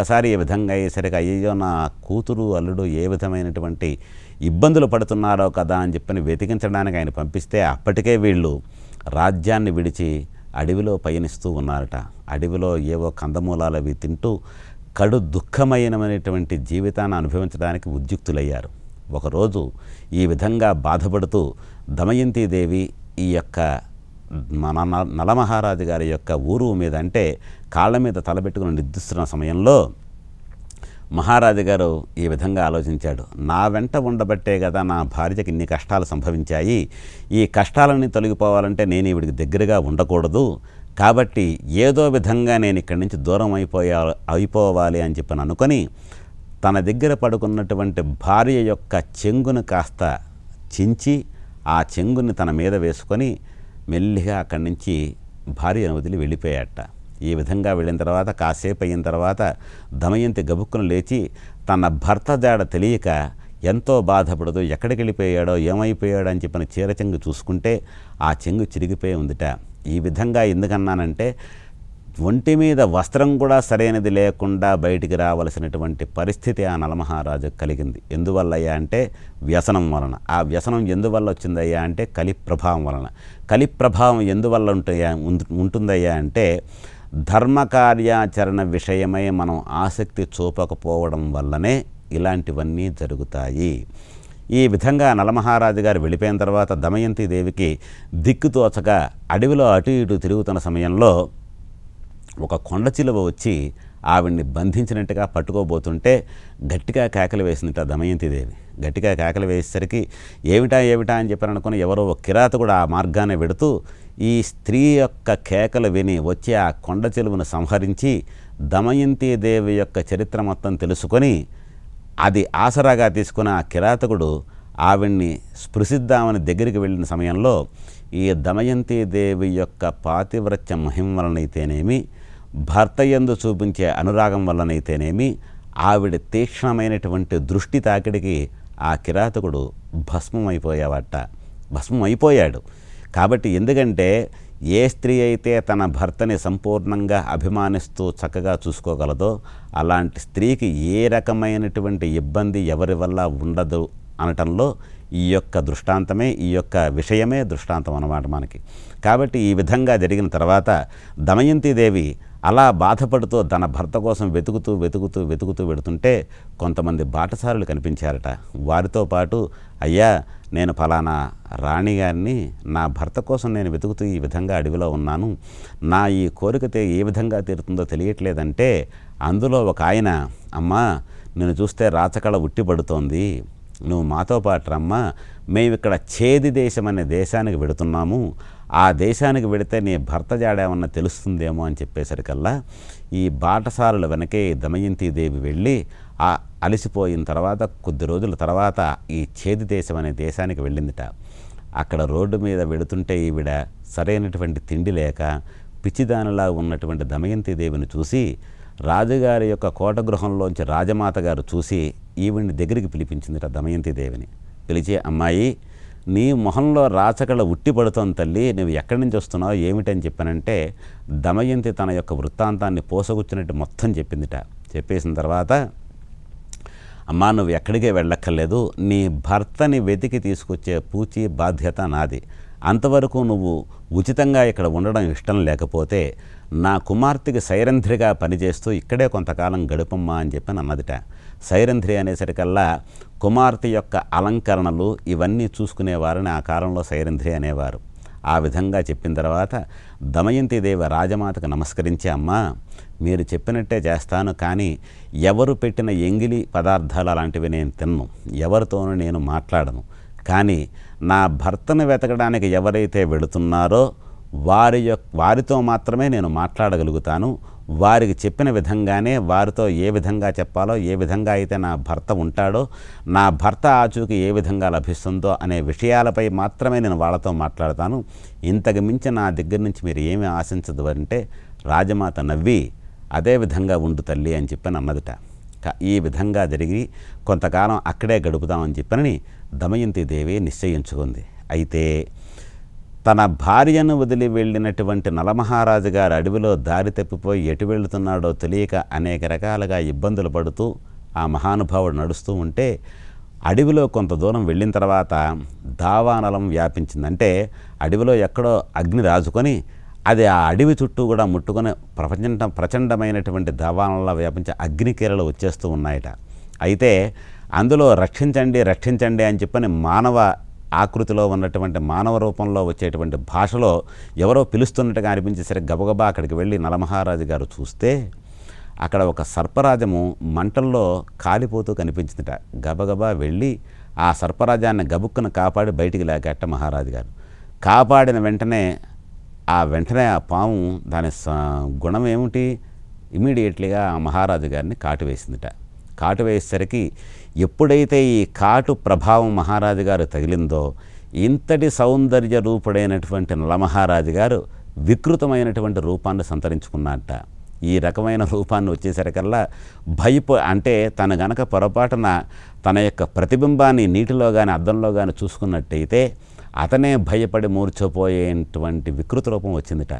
ఒక్కసారి ఈ విధంగా అయ్యేసరికి అయ్యో నా కూతురు అల్లుడు ఏ విధమైనటువంటి ఇబ్బందులు పడుతున్నారో కదా అని చెప్పని వెతికించడానికి ఆయన పంపిస్తే అప్పటికే వీళ్ళు రాజ్యాన్ని విడిచి అడవిలో పయనిస్తూ ఉన్నారట. అడవిలో ఏవో కందమూలాలు అవి తింటూ కడు దుఃఖమైనటువంటి జీవితాన్ని అనుభవించడానికి ఉద్యుక్తులయ్యారు. ఒకరోజు ఈ విధంగా బాధపడుతూ దమయంతీదేవి ఈ యొక్క మన నలమహారాజు గారి యొక్క ఊరు మీద అంటే కాళ్ళ మీద తలబెట్టుకుని నిద్రిస్తున్న సమయంలో మహారాజు గారు ఈ విధంగా ఆలోచించాడు. నా వెంట ఉండబట్టే కదా నా భార్యకి ఇన్ని కష్టాలు సంభవించాయి. ఈ కష్టాలన్నీ తొలగిపోవాలంటే నేను ఈవిడికి దగ్గరగా ఉండకూడదు. కాబట్టి ఏదో విధంగా నేను ఇక్కడి నుంచి దూరం అయిపోవాలి అని చెప్పని అనుకొని తన దగ్గర పడుకున్నటువంటి భార్య యొక్క చెంగును కాస్త చించి ఆ చెంగుని తన మీద వేసుకొని మెల్లిగా అక్కడి నుంచి భార్యను వదిలి వెళ్ళిపోయాట. ఈ విధంగా వెళ్ళిన తర్వాత కాసేపు అయిన తర్వాత దమయంతి గబుక్కును లేచి తన భర్త జాడ తెలియక ఎంతో బాధపడుతూ ఎక్కడికి వెళ్ళిపోయాడో ఏమైపోయాడో అని చెప్పిన చీర చెంగు చూసుకుంటే ఆ చెంగు చిరిగిపోయి ఉందిట. ఈ విధంగా ఎందుకన్నానంటే ఒంటి మీద వస్త్రం కూడా సరైనది లేకుండా బయటికి రావలసినటువంటి పరిస్థితి ఆ నలమహారాజుకు కలిగింది. ఎందువల్లయ్యా అంటే వ్యసనం వలన. ఆ వ్యసనం ఎందువల్ల వచ్చిందయ్యా అంటే కలి ప్రభావం వలన. కలి ప్రభావం ఎందువల్ల ఉంటుందయ్యా అంటే ధర్మకార్యాచరణ విషయమై మనం ఆసక్తి చూపకపోవడం వల్లనే ఇలాంటివన్నీ జరుగుతాయి. ఈ విధంగా నలమహారాజు గారు వెళ్ళిపోయిన తర్వాత దమయంతీదేవికి దిక్కుతోచక అడవిలో అటు ఇటు తిరుగుతున్న సమయంలో ఒక కొండ చిలువ వచ్చి ఆవిడ్ని బంధించినట్టుగా పట్టుకోబోతుంటే గట్టిగా కేకలు వేసిందిట దమయంతీదేవి. గట్టిగా కేకలు వేసేసరికి ఏమిటా అని చెప్పారు అనుకుని ఎవరో ఒక కిరాతకుడు ఆ మార్గాన్ని వెడుతూ ఈ స్త్రీ యొక్క కేకలు విని వచ్చి ఆ కొండ చిలువను సంహరించి దమయంతీదేవి యొక్క చరిత్ర మొత్తం తెలుసుకొని అది ఆసరాగా తీసుకున్న ఆ కిరాతకుడు ఆవిడ్ని స్పృశిద్దామని దగ్గరికి వెళ్ళిన సమయంలో ఈ దమయంతీదేవి యొక్క పాతివ్రత్య మహిమ వలనైతేనేమి భర్త యందు చూపించే అనురాగం వల్లనైతేనేమి ఆవిడ తీక్ష్ణమైనటువంటి దృష్టి తాకిడికి ఆ కిరాతకుడు భస్మం అయిపోయాడు. కాబట్టి ఎందుకంటే ఏ స్త్రీ అయితే తన భర్తని సంపూర్ణంగా అభిమానిస్తూ చక్కగా చూసుకోగలదో అలాంటి స్త్రీకి ఏ రకమైనటువంటి ఇబ్బంది ఎవరి వల్ల ఉండదు అనటంలో ఈ యొక్క దృష్టాంతమే ఈ యొక్క విషయమే దృష్టాంతం అన్నమాట మనకి. కాబట్టి ఈ విధంగా జరిగిన తర్వాత దమయంతీదేవి అలా బాధపడుతూ తన భర్త కోసం వెతుకుతూ వెడుతుంటే కొంతమంది బాటసారులు కనిపించారట. వారితో పాటు అయ్యా నేను ఫలానా రాణిగారిని నా భర్త కోసం నేను వెతుకుతూ ఈ విధంగా అడవిలో ఉన్నాను, నా ఈ కోరికతే ఏ విధంగా తీరుతుందో తెలియట్లేదంటే అందులో ఒక ఆయన అమ్మా నేను చూస్తే రాచకళ ఉట్టిపడుతోంది, నువ్వు మాతో పాటు రమ్మా, మేము ఇక్కడ ఛేది దేశం అనే దేశానికి వెడుతున్నాము, ఆ దేశానికి వెడితే నీ భర్త జాడేమన్నా తెలుస్తుందేమో అని చెప్పేసరికల్లా ఈ బాటసారుల వెనకే దమయంతీదేవి వెళ్ళి ఆ అలసిపోయిన తర్వాత కొద్ది రోజుల తర్వాత ఈ ఛేది దేశం అనే దేశానికి వెళ్ళిందిట. అక్కడ రోడ్డు మీద వెడుతుంటే ఈవిడ సరైనటువంటి తిండి లేక పిచ్చిదానిలా ఉన్నటువంటి దమయంతీదేవిని చూసి రాజుగారి యొక్క కోటగృహంలోంచి రాజమాత గారు చూసి ఈవిడ్ని దగ్గరికి పిలిపించిందిట దమయంతీదేవిని. పిలిచి అమ్మాయి నీ మొహంలో రాచకళ ఉట్టిపడుతోంది తల్లి, నువ్వు ఎక్కడి నుంచి వస్తున్నావు ఏమిటని చెప్పానంటే దమయంతి తన యొక్క వృత్తాంతాన్ని పోసగుచ్చినట్టు మొత్తం చెప్పిందిట. చెప్పేసిన తర్వాత అమ్మా నువ్వు ఎక్కడికే వెళ్ళక్కర్లేదు, నీ భర్తని వెతికి తీసుకొచ్చే పూచి బాధ్యత నాది, అంతవరకు నువ్వు ఉచితంగా ఇక్కడ ఉండడం ఇష్టం లేకపోతే నా కుమార్తెకి సైరంధ్రిగా పనిచేస్తూ ఇక్కడే కొంతకాలం గడుపమ్మా అని చెప్పి అన్నదిట. సైరంధ్రి అనేసరికల్లా కుమార్తె యొక్క అలంకరణలు ఇవన్నీ చూసుకునేవారని ఆ కాలంలో సైరంధ్రి అనేవారు. ఆ విధంగా చెప్పిన తర్వాత దమయంతీదేవి రాజమాతకు నమస్కరించి అమ్మా మీరు చెప్పినట్టే చేస్తాను, కానీ ఎవరు పెట్టిన ఎంగిలి పదార్థాలు అలాంటివి నేను తిన్ను, ఎవరితోనూ నేను మాట్లాడను, నా భర్తను వెతకడానికి ఎవరైతే వెళుతున్నారో వారితో మాత్రమే నేను మాట్లాడగలుగుతాను, వారికి చెప్పిన విధంగానే వారితో ఏ విధంగా చెప్పాలో ఏ విధంగా అయితే నా భర్త ఉంటాడో నా భర్త ఆచూకి ఏ విధంగా లభిస్తుందో అనే విషయాలపై మాత్రమే నేను వాళ్ళతో మాట్లాడతాను, ఇంతకు మించి నా దగ్గర నుంచి మీరు ఏమీ ఆశించదు అంటే రాజమాత నవ్వి అదే విధంగా ఉండు తల్లి అని చెప్పని అన్నదిట. ఈ విధంగా జరిగి కొంతకాలం అక్కడే గడుపుదామని చెప్పని దమయంతీదేవి నిశ్చయించుకుంది. అయితే తన భార్యను వదిలి వెళ్ళినటువంటి నలమహారాజు గారు అడవిలో దారి తప్పిపోయి ఎటు వెళుతున్నాడో తెలియక అనేక రకాలుగా ఇబ్బందులు పడుతూ ఆ మహానుభావుడు నడుస్తూ ఉంటే అడవిలో కొంత దూరం వెళ్ళిన తర్వాత దావానలం వ్యాపించింది. అంటే అడవిలో ఎక్కడో అగ్ని రాజుకొని అది ఆ అడవి చుట్టూ కూడా ముట్టుకొని ప్రచండమైనటువంటి దావానలా వ్యాపించే అగ్నికీరలు వచ్చేస్తూ ఉన్నాయట. అయితే అందులో రక్షించండి రక్షించండి అని చెప్పని మానవ ఆకృతిలో ఉన్నటువంటి మానవ రూపంలో వచ్చేటువంటి భాషలో ఎవరో పిలుస్తున్నట్టుగా అనిపించేసరికి గబగబా అక్కడికి వెళ్ళి నలమహారాజు గారు చూస్తే అక్కడ ఒక సర్పరాజము మంటల్లో కాలిపోతూ కనిపించిందిట. గబగబా వెళ్ళి ఆ సర్పరాజాన్ని గబుక్కున కాపాడి బయటికి లాగట్ట మహారాజు గారు. కాపాడిన వెంటనే ఆ పాము దాని గుణం ఏమిటి, ఇమీడియట్లీగా ఆ మహారాజు గారిని కాటు వేసిందిట. కాటు వేసేసరికి ఎప్పుడైతే ఈ కాటు ప్రభావం మహారాజు గారు తగిలిందో ఇంతటి సౌందర్య రూపుడైనటువంటి నలమహారాజు గారు వికృతమైనటువంటి రూపాన్ని సంతరించుకున్నట్ట. ఈ రకమైన రూపాన్ని వచ్చేసరికల్లా అంటే తను గనక పొరపాటున తన యొక్క ప్రతిబింబాన్ని నీటిలో కానీ అద్దంలో కానీ చూసుకున్నట్టయితే అతనే భయపడి మూర్ఛపోయేటువంటి వికృత రూపం వచ్చిందిట.